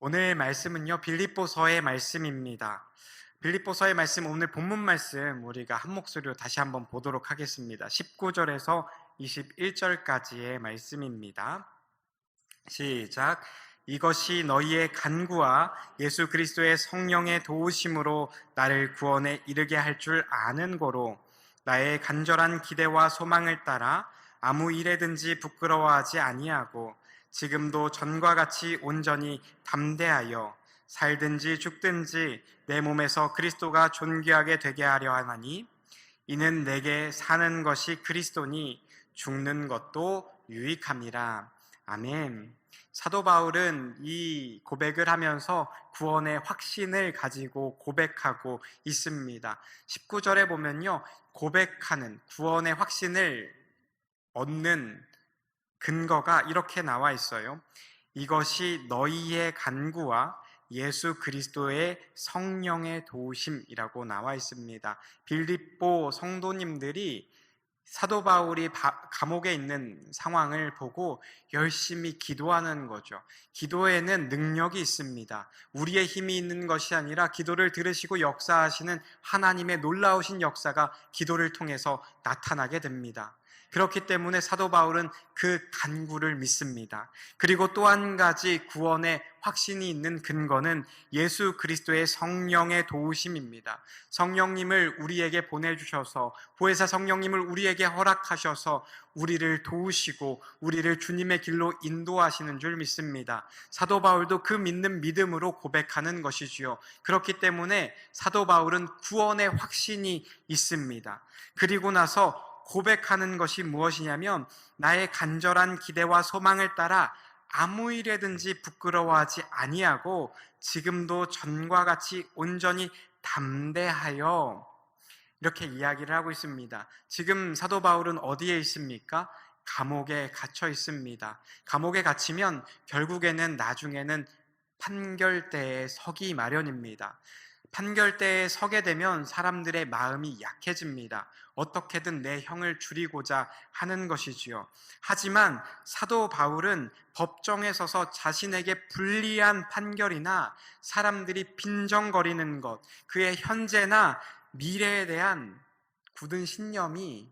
오늘 말씀은요, 빌립보서의 말씀입니다. 빌립보서의 말씀, 오늘 본문 말씀 우리가 한 목소리로 다시 한번 보도록 하겠습니다. 19절에서 21절까지의 말씀입니다. 시작. 이것이 너희의 간구와 예수 그리스도의 성령의 도우심으로 나를 구원에 이르게 할 줄 아는 거로 나의 간절한 기대와 소망을 따라 아무 일에든지 부끄러워하지 아니하고 지금도 전과 같이 온전히 담대하여 살든지 죽든지 내 몸에서 그리스도가 존귀하게 되게 하려 하나니 이는 내게 사는 것이 그리스도니 죽는 것도 유익함이라. 아멘. 사도 바울은 이 고백을 하면서 구원의 확신을 가지고 고백하고 있습니다. 19절에 보면요, 고백하는 구원의 확신을 얻는 근거가 이렇게 나와 있어요. 이것이 너희의 간구와 예수 그리스도의 성령의 도우심이라고 나와 있습니다. 빌립보 성도님들이 사도 바울이 감옥에 있는 상황을 보고 열심히 기도하는 거죠. 기도에는 능력이 있습니다. 우리의 힘이 있는 것이 아니라 기도를 들으시고 역사하시는 하나님의 놀라우신 역사가 기도를 통해서 나타나게 됩니다. 그렇기 때문에 사도 바울은 그 간구를 믿습니다. 그리고 또 한 가지 구원의 확신이 있는 근거는 예수 그리스도의 성령의 도우심입니다. 성령님을 우리에게 보내주셔서, 보혜사 성령님을 우리에게 허락하셔서 우리를 도우시고 우리를 주님의 길로 인도하시는 줄 믿습니다. 사도 바울도 그 믿는 믿음으로 고백하는 것이지요. 그렇기 때문에 사도 바울은 구원의 확신이 있습니다. 그리고 나서 고백하는 것이 무엇이냐면, 나의 간절한 기대와 소망을 따라 아무 일에든지 부끄러워하지 아니하고 지금도 전과 같이 온전히 담대하여, 이렇게 이야기를 하고 있습니다. 지금 사도 바울은 어디에 있습니까? 감옥에 갇혀 있습니다. 감옥에 갇히면 결국에는 나중에는 판결대에 서기 마련입니다. 판결대에 서게 되면 사람들의 마음이 약해집니다. 어떻게든 내 형을 줄이고자 하는 것이지요. 하지만 사도 바울은 법정에 서서 자신에게 불리한 판결이나 사람들이 빈정거리는 것, 그의 현재나 미래에 대한 굳은 신념이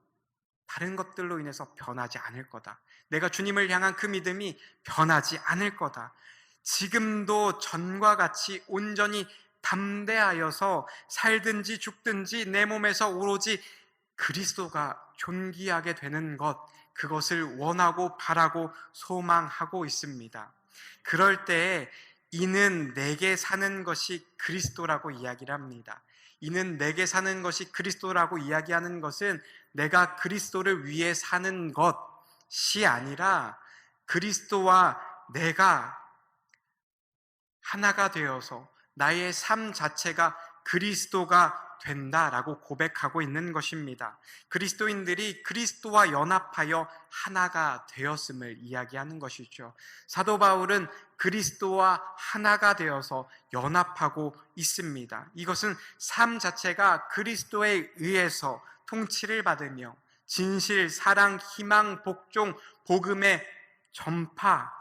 다른 것들로 인해서 변하지 않을 거다. 내가 주님을 향한 그 믿음이 변하지 않을 거다. 지금도 전과 같이 온전히 담대하여서 살든지 죽든지 내 몸에서 오로지 그리스도가 존귀하게 되는 것, 그것을 원하고 바라고 소망하고 있습니다. 그럴 때에 이는 내게 사는 것이 그리스도라고 이야기를 합니다. 이는 내게 사는 것이 그리스도라고 이야기하는 것은 내가 그리스도를 위해 사는 것이 아니라 그리스도와 내가 하나가 되어서 나의 삶 자체가 그리스도가 된다라고 고백하고 있는 것입니다. 그리스도인들이 그리스도와 연합하여 하나가 되었음을 이야기하는 것이죠. 사도 바울은 그리스도와 하나가 되어서 연합하고 있습니다. 이것은 삶 자체가 그리스도에 의해서 통치를 받으며 진실, 사랑, 희망, 복종, 복음의 전파,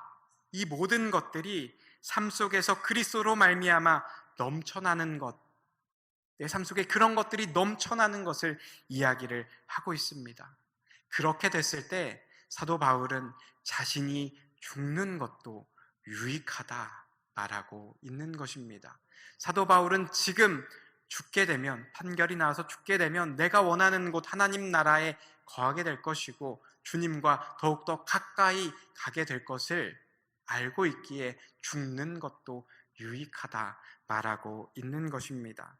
이 모든 것들이 삶 속에서 그리스도로 말미암아 넘쳐나는 것, 내 삶 속에 그런 것들이 넘쳐나는 것을 이야기를 하고 있습니다. 그렇게 됐을 때 사도 바울은 자신이 죽는 것도 유익하다 말하고 있는 것입니다. 사도 바울은 지금 죽게 되면, 판결이 나와서 죽게 되면 내가 원하는 곳 하나님 나라에 거하게 될 것이고 주님과 더욱더 가까이 가게 될 것을 알고 있기에 죽는 것도 유익하다 말하고 있는 것입니다.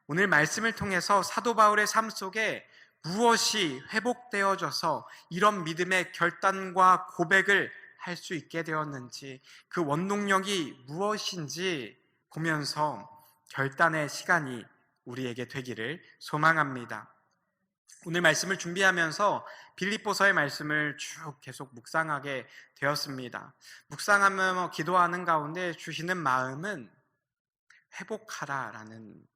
오늘 말씀을 통해서 사도 바울의 삶 속에 무엇이 회복되어져서 이런 믿음의 결단과 고백을 할 수 있게 되었는지, 그 원동력이 무엇인지 보면서 결단의 시간이 우리에게 되기를 소망합니다. 오늘 말씀을 준비하면서 빌립보서의 말씀을 쭉 계속 묵상하게 되었습니다. 묵상하며 기도하는 가운데 주시는 마음은 회복하라라는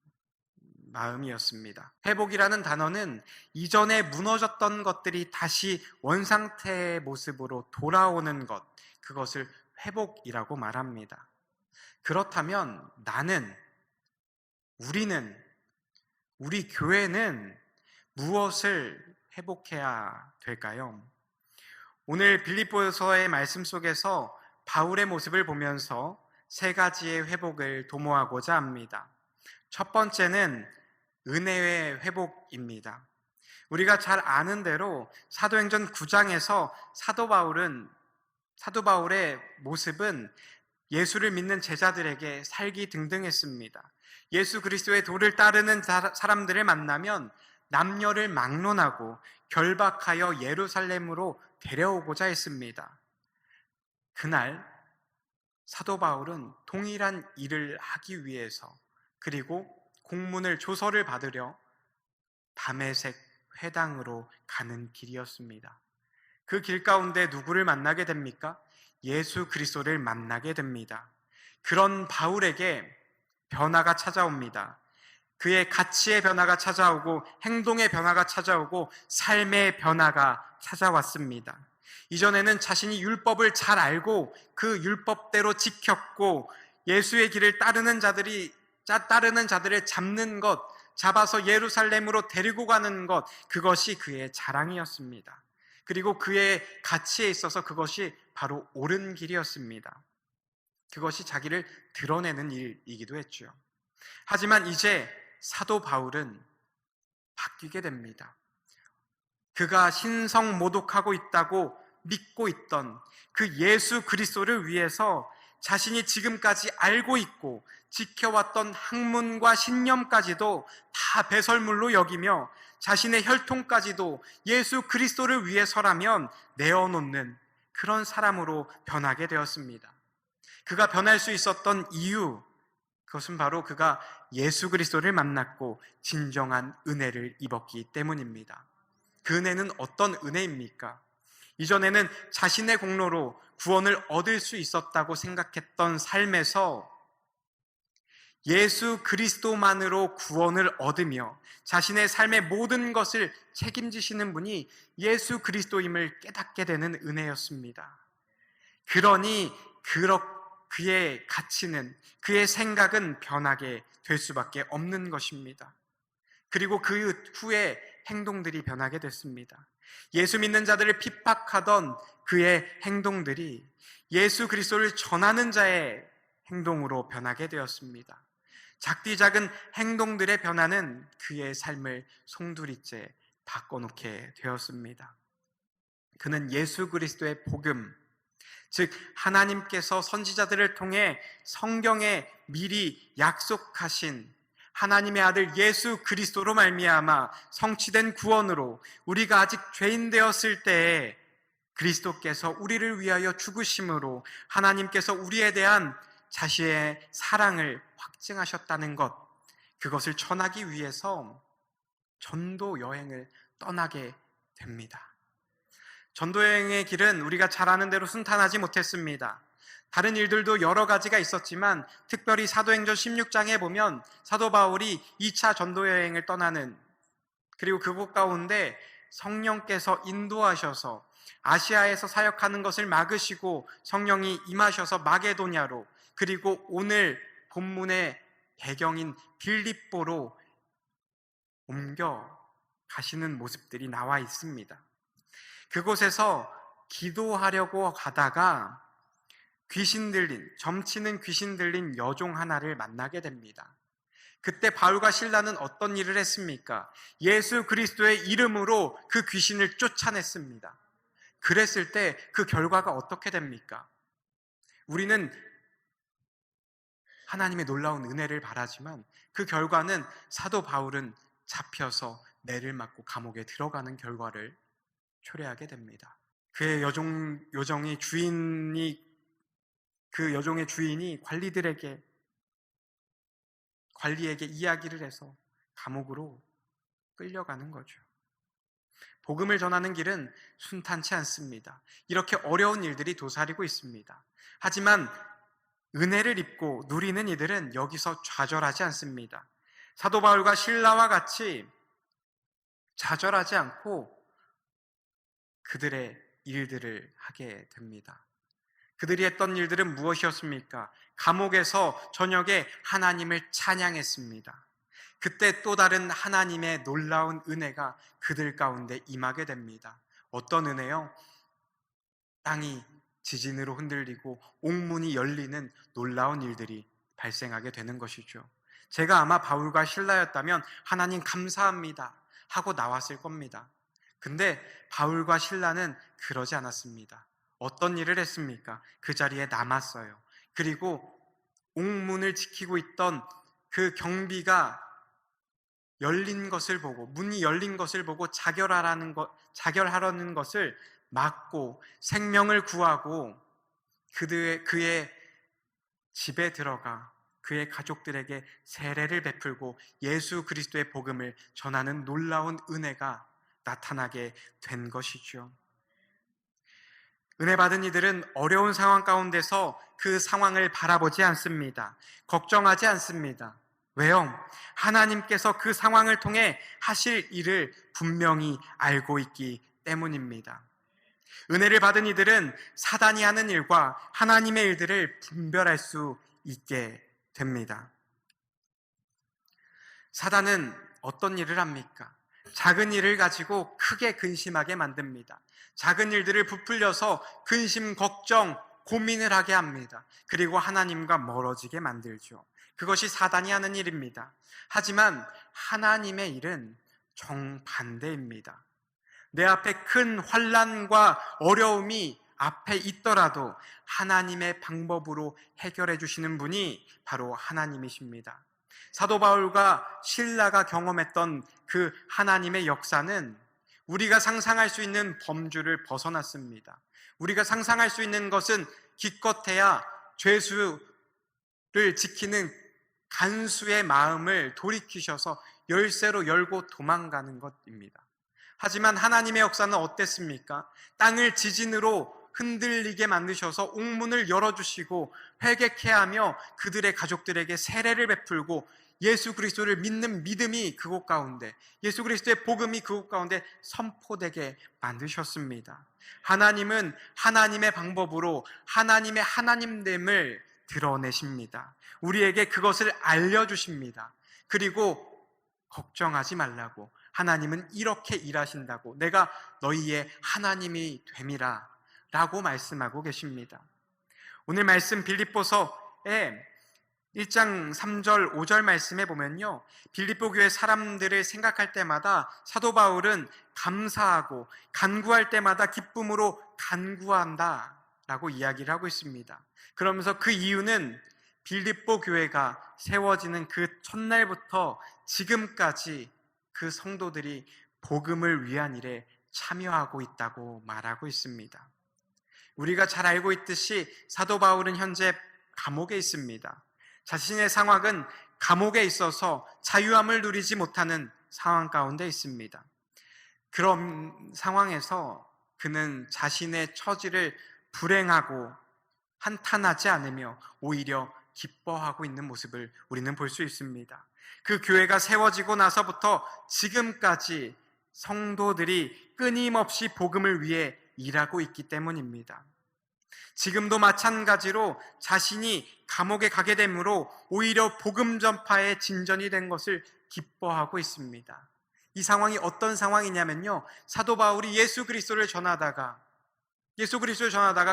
마음이었습니다. 회복이라는 단어는 이전에 무너졌던 것들이 다시 원상태의 모습으로 돌아오는 것, 그것을 회복이라고 말합니다. 그렇다면 우리는, 우리 교회는 무엇을 회복해야 될까요? 오늘 빌립보서의 말씀 속에서 바울의 모습을 보면서 세 가지의 회복을 도모하고자 합니다. 첫 번째는 은혜의 회복입니다. 우리가 잘 아는 대로 사도행전 9장에서 사도 바울의 모습은 예수를 믿는 제자들에게 살기 등등했습니다. 예수 그리스도의 도를 따르는 사람들을 만나면 남녀를 막론하고 결박하여 예루살렘으로 데려오고자 했습니다. 그날 사도 바울은 동일한 일을 하기 위해서, 그리고 공문을 조서를 받으려 다메섹 회당으로 가는 길이었습니다. 그 길 가운데 누구를 만나게 됩니까? 예수 그리스도를 만나게 됩니다. 그런 바울에게 변화가 찾아옵니다. 그의 가치의 변화가 찾아오고 행동의 변화가 찾아오고 삶의 변화가 찾아왔습니다. 이전에는 자신이 율법을 잘 알고 그 율법대로 지켰고 예수의 길을 따르는 자들을 잡는 것, 잡아서 예루살렘으로 데리고 가는 것, 그것이 그의 자랑이었습니다. 그리고 그의 가치에 있어서 그것이 바로 옳은 길이었습니다. 그것이 자기를 드러내는 일이기도 했죠. 하지만 이제 사도 바울은 바뀌게 됩니다. 그가 신성모독하고 있다고 믿고 있던 그 예수 그리스도를 위해서 자신이 지금까지 알고 있고 지켜왔던 학문과 신념까지도 다 배설물로 여기며 자신의 혈통까지도 예수 그리스도를 위해서라면 내어놓는 그런 사람으로 변하게 되었습니다. 그가 변할 수 있었던 이유, 그것은 바로 그가 예수 그리스도를 만났고 진정한 은혜를 입었기 때문입니다. 그 은혜는 어떤 은혜입니까? 이전에는 자신의 공로로 구원을 얻을 수 있었다고 생각했던 삶에서 예수 그리스도만으로 구원을 얻으며 자신의 삶의 모든 것을 책임지시는 분이 예수 그리스도임을 깨닫게 되는 은혜였습니다. 그러니 그의 가치는, 그의 생각은 변하게 될 수밖에 없는 것입니다. 그리고 그 후에 행동들이 변하게 됐습니다. 예수 믿는 자들을 핍박하던 그의 행동들이 예수 그리스도를 전하는 자의 행동으로 변하게 되었습니다. 작디 작은 행동들의 변화는 그의 삶을 송두리째 바꿔놓게 되었습니다. 그는 예수 그리스도의 복음, 즉 하나님께서 선지자들을 통해 성경에 미리 약속하신 하나님의 아들 예수 그리스도로 말미암아 성취된 구원으로 우리가 아직 죄인 되었을 때에 그리스도께서 우리를 위하여 죽으심으로 하나님께서 우리에 대한 자신의 사랑을 확증하셨다는 것, 그것을 전하기 위해서 전도 여행을 떠나게 됩니다. 전도 여행의 길은 우리가 잘 아는 대로 순탄하지 못했습니다. 다른 일들도 여러 가지가 있었지만 특별히 사도행전 16장에 보면 사도 바울이 2차 전도 여행을 떠나는, 그리고 그곳 가운데 성령께서 인도하셔서 아시아에서 사역하는 것을 막으시고 성령이 임하셔서 마게도냐로, 그리고 오늘 본문의 배경인 빌립보로 옮겨 가시는 모습들이 나와 있습니다. 그곳에서 기도하려고 가다가 점치는 귀신 들린 여종 하나를 만나게 됩니다. 그때 바울과 실라는 어떤 일을 했습니까? 예수 그리스도의 이름으로 그 귀신을 쫓아냈습니다. 그랬을 때 그 결과가 어떻게 됩니까? 우리는 하나님의 놀라운 은혜를 바라지만 그 결과는 사도 바울은 잡혀서 매를 맞고 감옥에 들어가는 결과를 초래하게 됩니다. 그 여종의 주인이 관리에게 이야기를 해서 감옥으로 끌려가는 거죠. 복음을 전하는 길은 순탄치 않습니다. 이렇게 어려운 일들이 도사리고 있습니다. 하지만 은혜를 입고 누리는 이들은 여기서 좌절하지 않습니다. 사도 바울과 실라와 같이 좌절하지 않고 그들의 일들을 하게 됩니다. 그들이 했던 일들은 무엇이었습니까? 감옥에서 저녁에 하나님을 찬양했습니다. 그때 또 다른 하나님의 놀라운 은혜가 그들 가운데 임하게 됩니다. 어떤 은혜요? 땅이 지진으로 흔들리고 옥문이 열리는 놀라운 일들이 발생하게 되는 것이죠. 제가 아마 바울과 실라였다면 하나님 감사합니다 하고 나왔을 겁니다. 근데 바울과 실라는 그러지 않았습니다. 어떤 일을 했습니까? 그 자리에 남았어요. 그리고 옥문을 지키고 있던 그 경비가 열린 것을 보고, 문이 열린 것을 보고 자결하려는 것을 막고 생명을 구하고 그의 집에 들어가 그의 가족들에게 세례를 베풀고 예수 그리스도의 복음을 전하는 놀라운 은혜가 나타나게 된 것이죠. 은혜 받은 이들은 어려운 상황 가운데서 그 상황을 바라보지 않습니다. 걱정하지 않습니다. 왜요? 하나님께서 그 상황을 통해 하실 일을 분명히 알고 있기 때문입니다. 은혜를 받은 이들은 사단이 하는 일과 하나님의 일들을 분별할 수 있게 됩니다. 사단은 어떤 일을 합니까? 작은 일을 가지고 크게 근심하게 만듭니다. 작은 일들을 부풀려서 근심, 걱정, 고민을 하게 합니다. 그리고 하나님과 멀어지게 만들죠. 그것이 사단이 하는 일입니다. 하지만 하나님의 일은 정반대입니다. 내 앞에 큰 환난과 어려움이 앞에 있더라도 하나님의 방법으로 해결해 주시는 분이 바로 하나님이십니다. 사도 바울과 실라가 경험했던 그 하나님의 역사는 우리가 상상할 수 있는 범주를 벗어났습니다. 우리가 상상할 수 있는 것은 기껏해야 죄수를 지키는 간수의 마음을 돌이키셔서 열쇠로 열고 도망가는 것입니다. 하지만 하나님의 역사는 어땠습니까? 땅을 지진으로 흔들리게 만드셔서 옥문을 열어주시고 회개케 하며 그들의 가족들에게 세례를 베풀고 예수 그리스도를 믿는 믿음이 그곳 가운데, 예수 그리스도의 복음이 그곳 가운데 선포되게 만드셨습니다. 하나님은 하나님의 방법으로 하나님의 하나님됨을 드러내십니다. 우리에게 그것을 알려주십니다. 그리고 걱정하지 말라고, 하나님은 이렇게 일하신다고, 내가 너희의 하나님이 됨이라 라고 말씀하고 계십니다. 오늘 말씀 빌립보서에 1장 3절 5절 말씀에 보면요, 빌립보 교회 사람들을 생각할 때마다 사도 바울은 감사하고 간구할 때마다 기쁨으로 간구한다 라고 이야기를 하고 있습니다. 그러면서 그 이유는 빌립보 교회가 세워지는 그 첫날부터 지금까지 그 성도들이 복음을 위한 일에 참여하고 있다고 말하고 있습니다. 우리가 잘 알고 있듯이 사도 바울은 현재 감옥에 있습니다. 자신의 상황은 감옥에 있어서 자유함을 누리지 못하는 상황 가운데 있습니다. 그런 상황에서 그는 자신의 처지를 불행하고 한탄하지 않으며 오히려 기뻐하고 있는 모습을 우리는 볼 수 있습니다. 그 교회가 세워지고 나서부터 지금까지 성도들이 끊임없이 복음을 위해 일하고 있기 때문입니다. 지금도 마찬가지로 자신이 감옥에 가게 되므로 오히려 복음 전파에 진전이 된 것을 기뻐하고 있습니다. 이 상황이 어떤 상황이냐면요, 사도 바울이 예수 그리스도를 전하다가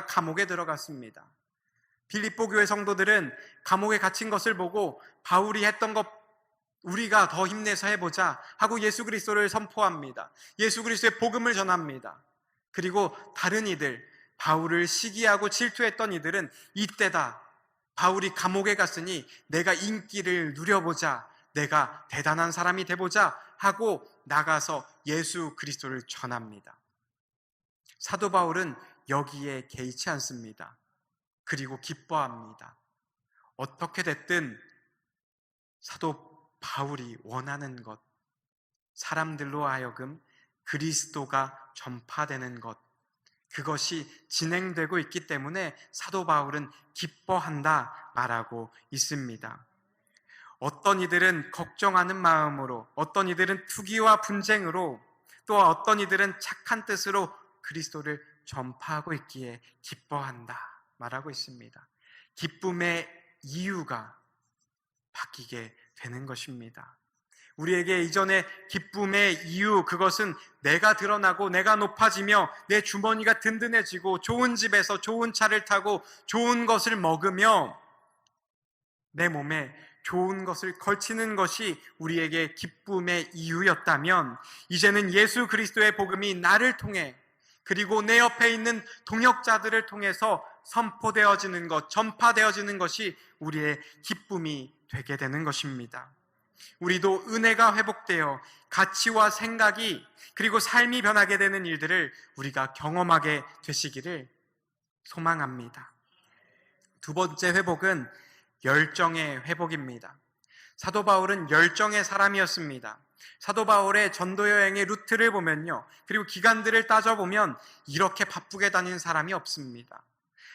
감옥에 들어갔습니다. 빌립보 교회 성도들은 감옥에 갇힌 것을 보고 바울이 했던 것 우리가 더 힘내서 해보자 하고 예수 그리스도를 선포합니다. 예수 그리스도의 복음을 전합니다. 그리고 다른 이들, 바울을 시기하고 질투했던 이들은 이때다, 바울이 감옥에 갔으니 내가 인기를 누려보자, 내가 대단한 사람이 돼보자 하고 나가서 예수 그리스도를 전합니다. 사도 바울은 여기에 개의치 않습니다. 그리고 기뻐합니다. 어떻게 됐든 사도 바울이 원하는 것, 사람들로 하여금 그리스도가 전파되는 것, 그것이 진행되고 있기 때문에 사도 바울은 기뻐한다 말하고 있습니다. 어떤 이들은 걱정하는 마음으로, 어떤 이들은 투기와 분쟁으로, 또 어떤 이들은 착한 뜻으로 그리스도를 전파하고 있기에 기뻐한다 말하고 있습니다. 기쁨의 이유가 바뀌게 되는 것입니다. 우리에게 이전에 기쁨의 이유, 그것은 내가 드러나고 내가 높아지며 내 주머니가 든든해지고 좋은 집에서 좋은 차를 타고 좋은 것을 먹으며 내 몸에 좋은 것을 걸치는 것이 우리에게 기쁨의 이유였다면, 이제는 예수 그리스도의 복음이 나를 통해 그리고 내 옆에 있는 동역자들을 통해서 선포되어지는 것, 전파되어지는 것이 우리의 기쁨이 되게 되는 것입니다. 우리도 은혜가 회복되어 가치와 생각이 그리고 삶이 변하게 되는 일들을 우리가 경험하게 되시기를 소망합니다. 두 번째 회복은 열정의 회복입니다. 사도 바울은 열정의 사람이었습니다. 사도 바울의 전도 여행의 루트를 보면요, 그리고 기간들을 따져보면 이렇게 바쁘게 다닌 사람이 없습니다.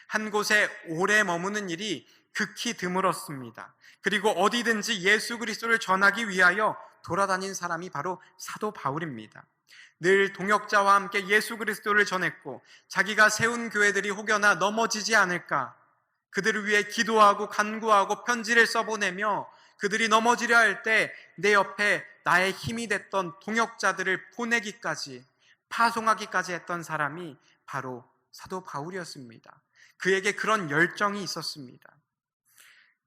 한 곳에 오래 머무는 일이 극히 드물었습니다. 그리고 어디든지 예수 그리스도를 전하기 위하여 돌아다닌 사람이 바로 사도 바울입니다. 늘 동역자와 함께 예수 그리스도를 전했고, 자기가 세운 교회들이 혹여나 넘어지지 않을까 그들을 위해 기도하고 간구하고 편지를 써보내며, 그들이 넘어지려 할 때 내 옆에 나의 힘이 됐던 동역자들을 보내기까지, 파송하기까지 했던 사람이 바로 사도 바울이었습니다. 그에게 그런 열정이 있었습니다.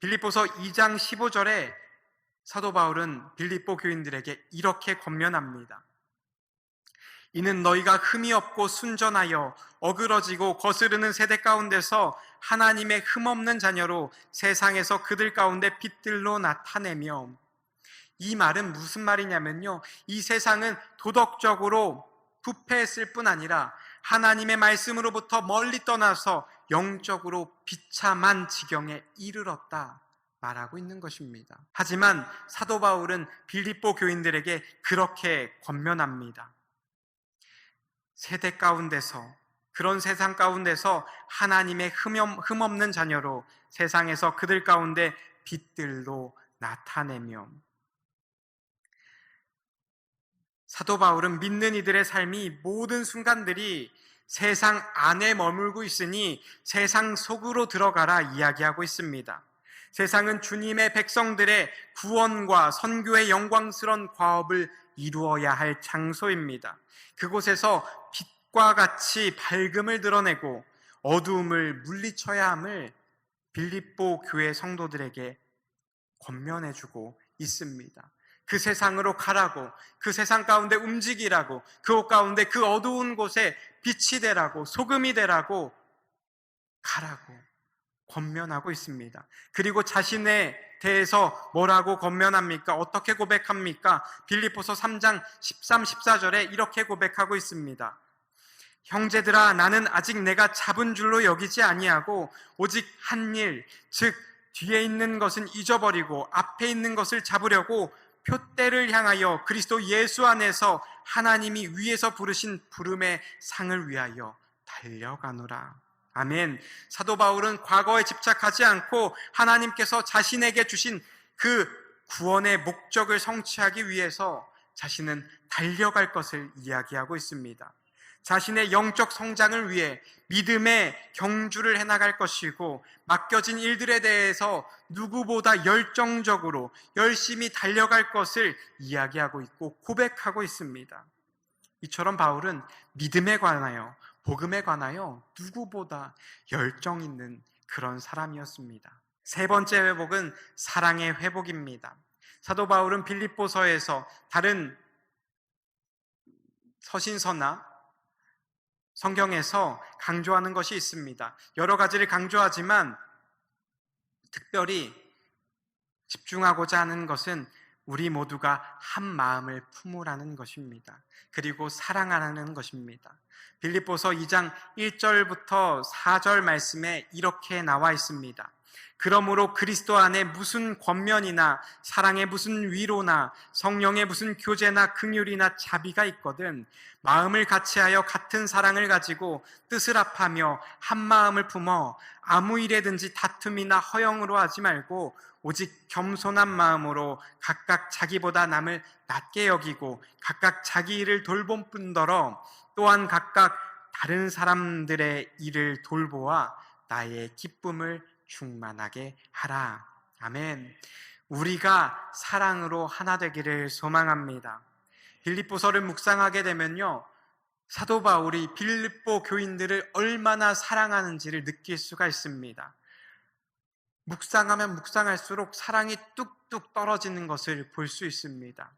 빌립보서 2장 15절에 사도 바울은 빌립보 교인들에게 이렇게 권면합니다. 이는 너희가 흠이 없고 순전하여 어그러지고 거스르는 세대 가운데서 하나님의 흠없는 자녀로 세상에서 그들 가운데 빛들로 나타내며. 이 말은 무슨 말이냐면요, 이 세상은 도덕적으로 부패했을 뿐 아니라 하나님의 말씀으로부터 멀리 떠나서 영적으로 비참한 지경에 이르렀다 말하고 있는 것입니다. 하지만 사도 바울은 빌립보 교인들에게 그렇게 권면합니다. 세대 가운데서, 그런 세상 가운데서 하나님의 흠없는 자녀로 세상에서 그들 가운데 빛들로 나타내며. 사도 바울은 믿는 이들의 삶이 모든 순간들이 세상 안에 머물고 있으니 세상 속으로 들어가라 이야기하고 있습니다. 세상은 주님의 백성들의 구원과 선교의 영광스러운 과업을 이루어야 할 장소입니다. 그곳에서 빛과 같이 밝음을 드러내고 어두움을 물리쳐야 함을 빌립보 교회 성도들에게 권면해주고 있습니다. 그 세상으로 가라고, 그 세상 가운데 움직이라고, 그 가운데 그 어두운 곳에 빛이 되라고, 소금이 되라고 가라고 권면하고 있습니다. 그리고 자신에 대해서 뭐라고 권면합니까? 어떻게 고백합니까? 빌립보서 3장 13, 14절에 이렇게 고백하고 있습니다. 형제들아, 나는 아직 내가 잡은 줄로 여기지 아니하고 오직 한 일, 즉 뒤에 있는 것은 잊어버리고 앞에 있는 것을 잡으려고 표대를 향하여 그리스도 예수 안에서 하나님이 위에서 부르신 부름의 상을 위하여 달려가노라. 아멘. 사도 바울은 과거에 집착하지 않고 하나님께서 자신에게 주신 그 구원의 목적을 성취하기 위해서 자신은 달려갈 것을 이야기하고 있습니다. 자신의 영적 성장을 위해 믿음의 경주를 해나갈 것이고, 맡겨진 일들에 대해서 누구보다 열정적으로 열심히 달려갈 것을 이야기하고 있고 고백하고 있습니다. 이처럼 바울은 믿음에 관하여, 복음에 관하여 누구보다 열정 있는 그런 사람이었습니다. 세 번째 회복은 사랑의 회복입니다. 사도 바울은 빌립보서에서 다른 서신서나 성경에서 강조하는 것이 있습니다. 여러 가지를 강조하지만 특별히 집중하고자 하는 것은 우리 모두가 한 마음을 품으라는 것입니다. 그리고 사랑하라는 것입니다. 빌립보서 2장 1절부터 4절 말씀에 이렇게 나와 있습니다. 그러므로 그리스도 안에 무슨 권면이나 사랑의 무슨 위로나 성령의 무슨 교제나 긍휼이나 자비가 있거든 마음을 같이하여 같은 사랑을 가지고 뜻을 합하며 한 마음을 품어 아무 일에든지 다툼이나 허영으로 하지 말고 오직 겸손한 마음으로 각각 자기보다 남을 낮게 여기고 각각 자기 일을 돌볼 뿐더러 또한 각각 다른 사람들의 일을 돌보아 나의 기쁨을 충만하게 하라. 아멘. 우리가 사랑으로 하나 되기를 소망합니다. 빌립보서를 묵상하게 되면요, 사도 바울이 빌립보 교인들을 얼마나 사랑하는지를 느낄 수가 있습니다. 묵상하면 묵상할수록 사랑이 뚝뚝 떨어지는 것을 볼 수 있습니다.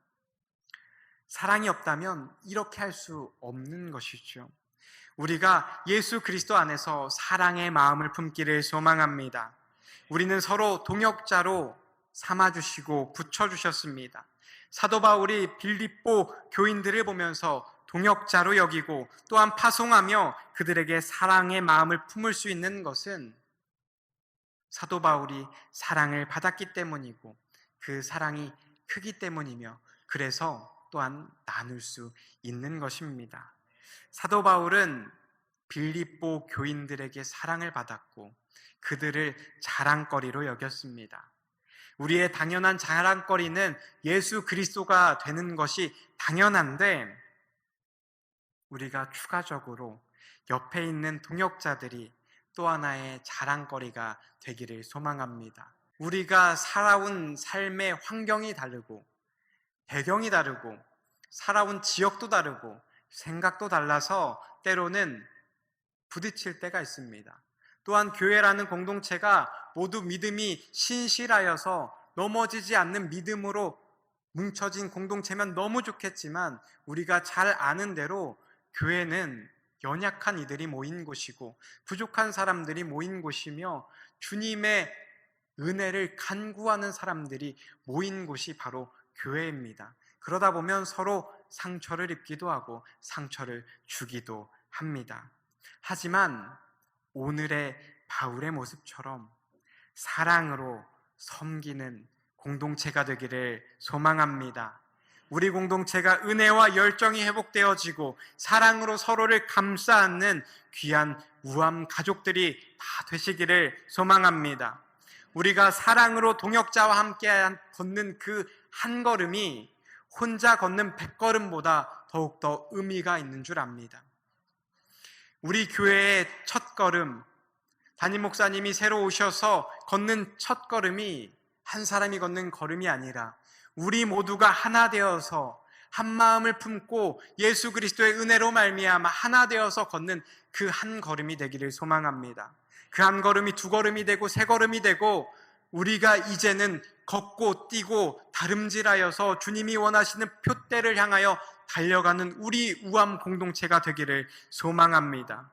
사랑이 없다면 이렇게 할 수 없는 것이죠. 우리가 예수 그리스도 안에서 사랑의 마음을 품기를 소망합니다. 우리는 서로 동역자로 삼아주시고 붙여주셨습니다. 사도 바울이 빌립보 교인들을 보면서 동역자로 여기고 또한 파송하며 그들에게 사랑의 마음을 품을 수 있는 것은 사도 바울이 사랑을 받았기 때문이고 그 사랑이 크기 때문이며 그래서 또한 나눌 수 있는 것입니다. 사도 바울은 빌립보 교인들에게 사랑을 받았고 그들을 자랑거리로 여겼습니다. 우리의 당연한 자랑거리는 예수 그리스도가 되는 것이 당연한데 우리가 추가적으로 옆에 있는 동역자들이 또 하나의 자랑거리가 되기를 소망합니다. 우리가 살아온 삶의 환경이 다르고 배경이 다르고 살아온 지역도 다르고 생각도 달라서 때로는 부딪힐 때가 있습니다. 또한 교회라는 공동체가 모두 믿음이 신실하여서 넘어지지 않는 믿음으로 뭉쳐진 공동체면 너무 좋겠지만 우리가 잘 아는 대로 교회는 연약한 이들이 모인 곳이고 부족한 사람들이 모인 곳이며 주님의 은혜를 간구하는 사람들이 모인 곳이 바로 교회입니다. 그러다 보면 서로 상처를 입기도 하고 상처를 주기도 합니다. 하지만 오늘의 바울의 모습처럼 사랑으로 섬기는 공동체가 되기를 소망합니다. 우리 공동체가 은혜와 열정이 회복되어지고 사랑으로 서로를 감싸 안는 귀한 우암 가족들이 다 되시기를 소망합니다. 우리가 사랑으로 동역자와 함께 걷는 그 한 걸음이 혼자 걷는 100걸음보다 더욱더 의미가 있는 줄 압니다. 우리 교회의 첫 걸음, 담임 목사님이 새로 오셔서 걷는 첫 걸음이 한 사람이 걷는 걸음이 아니라 우리 모두가 하나 되어서 한 마음을 품고 예수 그리스도의 은혜로 말미암아 하나 되어서 걷는 그 한 걸음이 되기를 소망합니다. 그 한 걸음이 두 걸음이 되고 세 걸음이 되고 우리가 이제는 걷고 뛰고 다름질하여서 주님이 원하시는 표대를 향하여 달려가는 우리 우암 공동체가 되기를 소망합니다.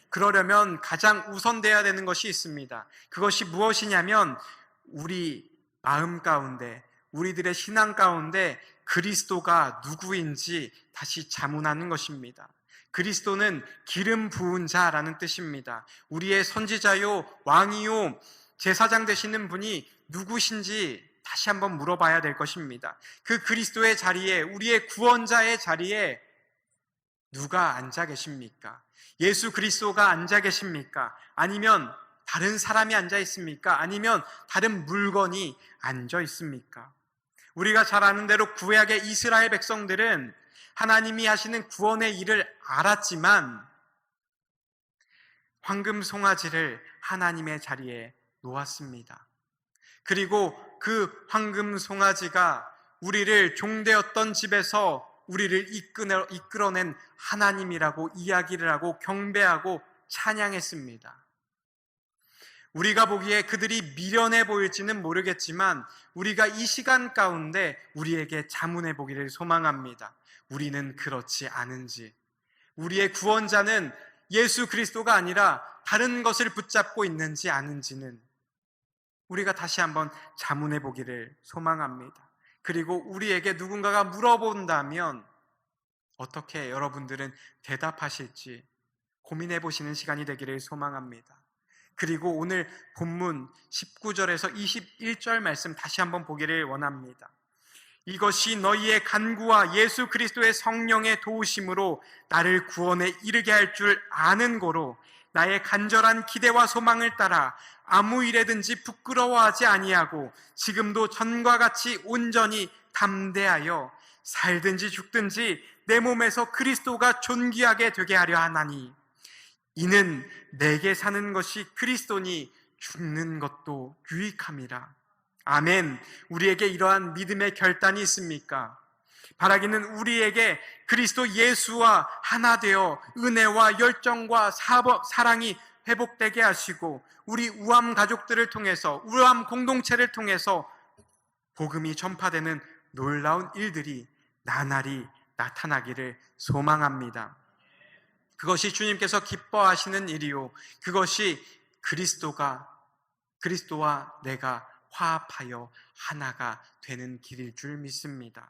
그러려면 가장 우선돼야 되는 것이 있습니다. 그것이 무엇이냐면 우리 마음 가운데, 우리들의 신앙 가운데 그리스도가 누구인지 다시 자문하는 것입니다. 그리스도는 기름 부은 자라는 뜻입니다. 우리의 선지자요, 왕이요, 제사장 되시는 분이 누구신지 다시 한번 물어봐야 될 것입니다. 그 그리스도의 자리에, 우리의 구원자의 자리에 누가 앉아 계십니까? 예수 그리스도가 앉아 계십니까? 아니면 다른 사람이 앉아 있습니까? 아니면 다른 물건이 앉아 있습니까? 우리가 잘 아는 대로 구약의 이스라엘 백성들은 하나님이 하시는 구원의 일을 알았지만 황금 송아지를 하나님의 자리에 놓았습니다. 그리고 그 황금 송아지가 우리를 종되었던 집에서 우리를 이끌어낸 하나님이라고 이야기를 하고 경배하고 찬양했습니다. 우리가 보기에 그들이 미련해 보일지는 모르겠지만 우리가 이 시간 가운데 우리에게 자문해 보기를 소망합니다. 우리는 그렇지 않은지, 우리의 구원자는 예수 그리스도가 아니라 다른 것을 붙잡고 있는지 아는지는 우리가 다시 한번 자문해 보기를 소망합니다. 그리고 우리에게 누군가가 물어본다면 어떻게 여러분들은 대답하실지 고민해 보시는 시간이 되기를 소망합니다. 그리고 오늘 본문 19절에서 21절 말씀 다시 한번 보기를 원합니다. 이것이 너희의 간구와 예수 그리스도의 성령의 도우심으로 나를 구원에 이르게 할 줄 아는 고로 나의 간절한 기대와 소망을 따라 아무 일에든지 부끄러워하지 아니하고 지금도 전과 같이 온전히 담대하여 살든지 죽든지 내 몸에서 그리스도가 존귀하게 되게 하려 하나니 이는 내게 사는 것이 그리스도니 죽는 것도 유익함이라. 아멘. 우리에게 이러한 믿음의 결단이 있습니까? 바라기는 우리에게 그리스도 예수와 하나 되어 은혜와 열정과 사랑이 회복되게 하시고 우리 우암 가족들을 통해서, 우암 공동체를 통해서 복음이 전파되는 놀라운 일들이 나날이 나타나기를 소망합니다. 그것이 주님께서 기뻐하시는 일이요, 그것이 그리스도와 내가 화합하여 하나가 되는 길일 줄 믿습니다.